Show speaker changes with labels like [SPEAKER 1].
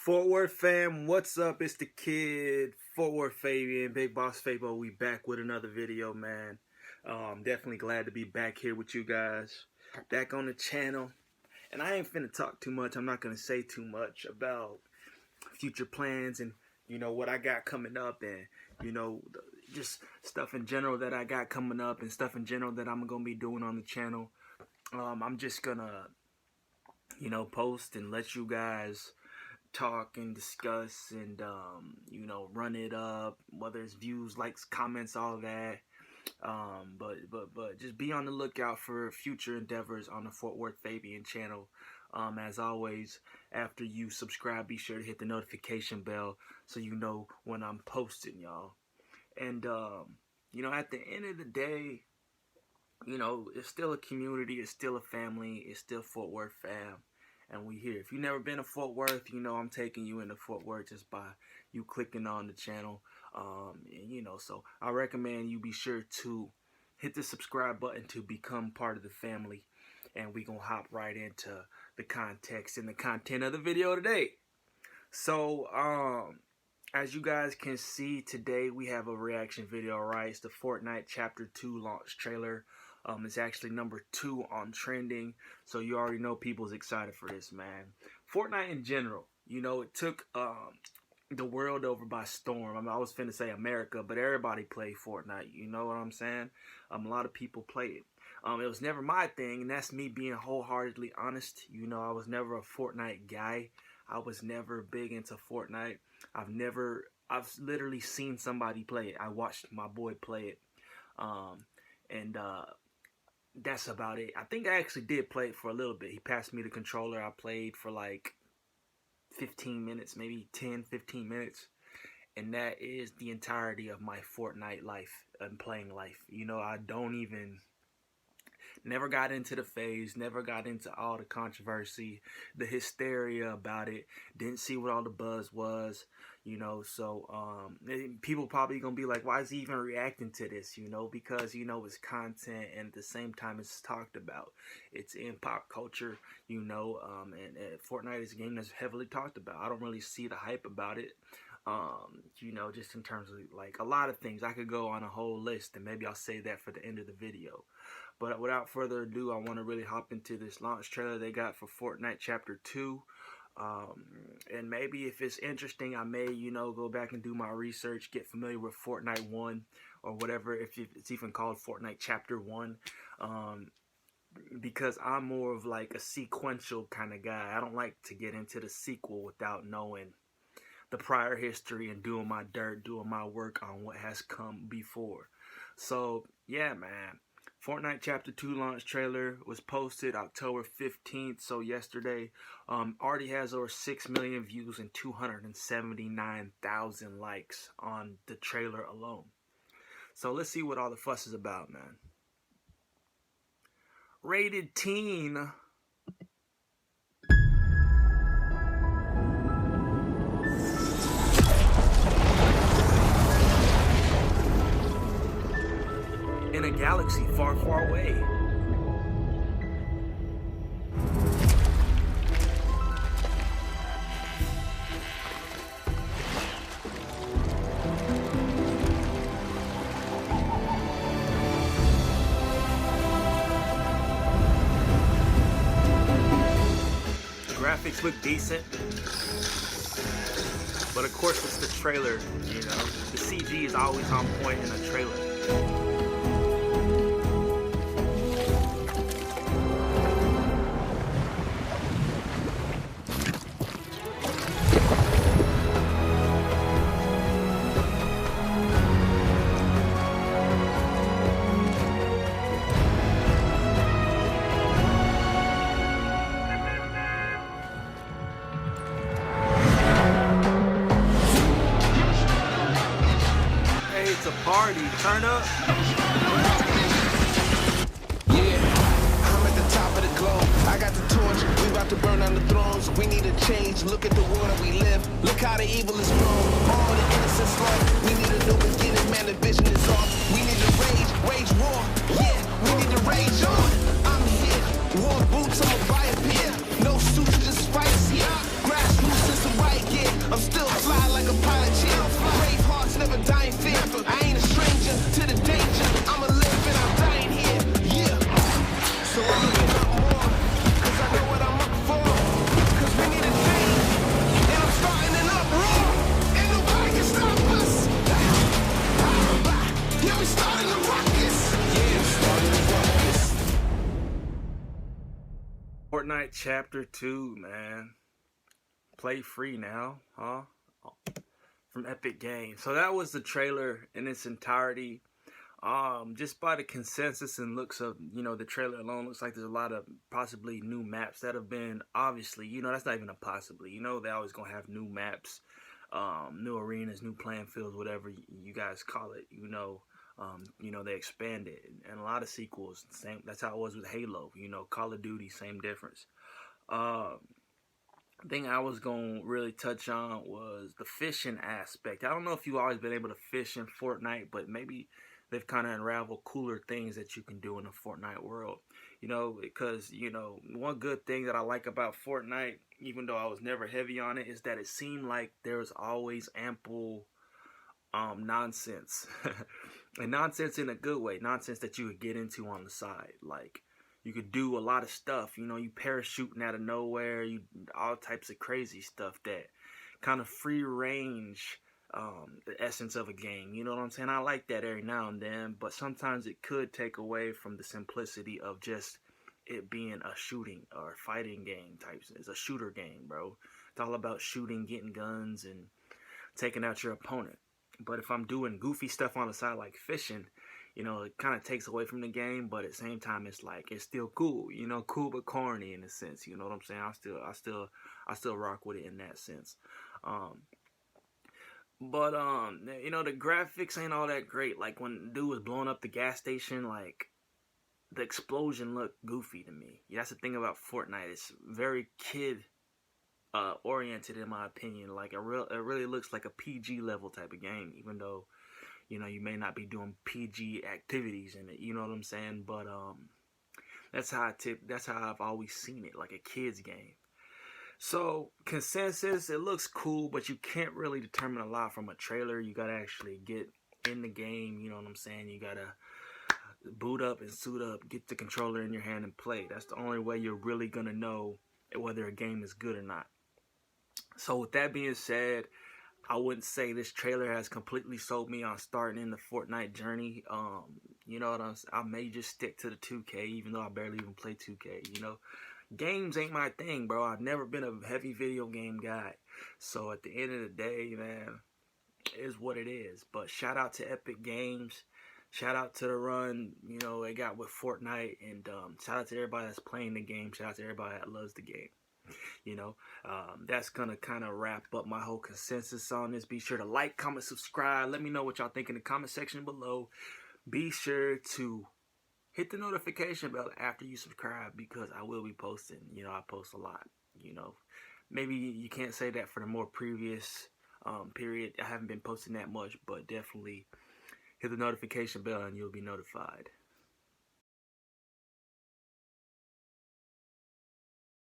[SPEAKER 1] Fort Worth fam, what's up? It's the kid, Fort Worth Fabian, Big Boss Fabo. We back with another video, man. I'm definitely glad to be back here with you guys, back on the channel. And I ain't finna talk too much. I'm not gonna say too much about future plans and what I got coming up, and just stuff in general that I got coming up and stuff in general that I'm gonna be doing on the channel. I'm just gonna post and let you guys talk and discuss and run it up, whether it's views, likes, comments, all that. But just be on the lookout for future endeavors on the Fort Worth Fabian channel. As always, after you subscribe, be sure to hit the notification bell so you know when I'm posting, y'all. And at the end of the day, it's still a community, it's still a family, it's still Fort Worth fam. And we here. If you've never been to Fort Worth, I'm taking you into Fort Worth just by you clicking on the channel. So I recommend you be sure to hit the subscribe button to become part of the family. And we gonna hop right into the context and the content of the video today. So, as you guys can see today, we have a reaction video, right? It's the Fortnite Chapter 2 launch trailer. It's actually number 2 on trending, so you already know people's excited for this, man. Fortnite in general, it took the world over by storm. I mean, I was finna say America, but everybody played Fortnite. You know what I'm saying? A lot of people play it. It was never my thing, and that's me being wholeheartedly honest. I was never a Fortnite guy. I was never big into Fortnite. I've literally seen somebody play it. I watched my boy play it. That's about it. I think I actually did play it for a little bit. He passed me the controller. I played for like 15 minutes, maybe 10, 15 minutes. And that is the entirety of my Fortnite life and playing life. I never got into the phase, never got into all the controversy, the hysteria about it, didn't see what all the buzz was, so people probably gonna be like, why is he even reacting to this, because, it's content, and at the same time it's talked about, it's in pop culture, and Fortnite is a game that's heavily talked about. I don't really see the hype about it. Just in terms of like a lot of things. I could go on a whole list, and maybe I'll say that for the end of the video. But without further ado, I want to really hop into this launch trailer they got for Fortnite Chapter 2. And maybe if it's interesting, I may, go back and do my research, get familiar with Fortnite 1 or whatever, if it's even called Fortnite Chapter 1. Because I'm more of like a sequential kind of guy. I don't like to get into the sequel without knowing the prior history and doing my dirt, doing my work on what has come before. So, yeah, man. Fortnite Chapter 2 launch trailer was posted October 15th, so yesterday. Already has over 6 million views and 279,000 likes on the trailer alone. So let's see what all the fuss is about, man. Rated teen. In a galaxy far, far away. The graphics look decent, but of course it's the trailer, The CG is always on point in a trailer. It's a party. Turn up.
[SPEAKER 2] Yeah, I'm at the top of the globe. I got the torch. We about to burn down the thrones. We need a change. Look at the world that we live. Look how the evil is grown. All the innocence lost. We need a new beginning. Man, the vision is off. We need to wage war. Yeah, we need to rage on. I'm here. War boots, I'm a riot here. No suits, just fights here. Grassroots is the right gear.
[SPEAKER 1] Fortnite Chapter 2, man. Play free now, huh? From Epic Games. So that was the trailer in its entirety. Just by the consensus and looks of, the trailer alone, looks like there's a lot of possibly new maps that have been, obviously, that's not even a possibly. They always gonna have new maps, new arenas, new playing fields, whatever you guys call it. They expanded and a lot of sequels. Same. That's how it was with Halo. Call of Duty, same difference. Thing I was gonna really touch on was the fishing aspect. I don't know if you've always been able to fish in Fortnite, but maybe they've kind of unraveled cooler things that you can do in the Fortnite world. Because one good thing that I like about Fortnite, even though I was never heavy on it, is that it seemed like there was always ample nonsense, and nonsense in a good way, nonsense that you could get into on the side, like. You could do a lot of stuff, you parachuting out of nowhere, all types of crazy stuff that kind of free range the essence of a game. You know what I'm saying? I like that every now and then, but sometimes it could take away from the simplicity of just it being a shooting or fighting game type. It's a shooter game, bro. It's all about shooting, getting guns, and taking out your opponent. But if I'm doing goofy stuff on the side like fishing, it kind of takes away from the game, but at the same time, it's like it's still cool, cool but corny in a sense. You know what I'm saying? I still rock with it in that sense. But the graphics ain't all that great. Like when the dude was blowing up the gas station, like the explosion looked goofy to me. Yeah, that's the thing about Fortnite. It's very kid oriented in my opinion. Like it really looks like a PG level type of game, even though. You may not be doing PG activities in it. You know what I'm saying? But that's how I've always seen it, like a kid's game. So consensus, it looks cool, but you can't really determine a lot from a trailer. You gotta actually get in the game. You know what I'm saying? You gotta boot up and suit up, get the controller in your hand and play. That's the only way you're really gonna know whether a game is good or not. So with that being said, I wouldn't say this trailer has completely sold me on starting in the Fortnite journey. You know what I may just stick to the 2K, even though I barely even play 2K. Games ain't my thing, bro. I've never been a heavy video game guy. So at the end of the day, man, it is what it is. But shout out to Epic Games. Shout out to the run, they got with Fortnite. And shout out to everybody that's playing the game. Shout out to everybody that loves the game. That's gonna kind of wrap up my whole consensus on this. Be sure to like, comment, subscribe. Let me know what y'all think in the comment section below. Be sure to hit the notification bell after you subscribe, because I will be posting. I post a lot. Maybe you can't say that for the more previous period. I haven't been posting that much, but definitely hit the notification bell and you'll be notified.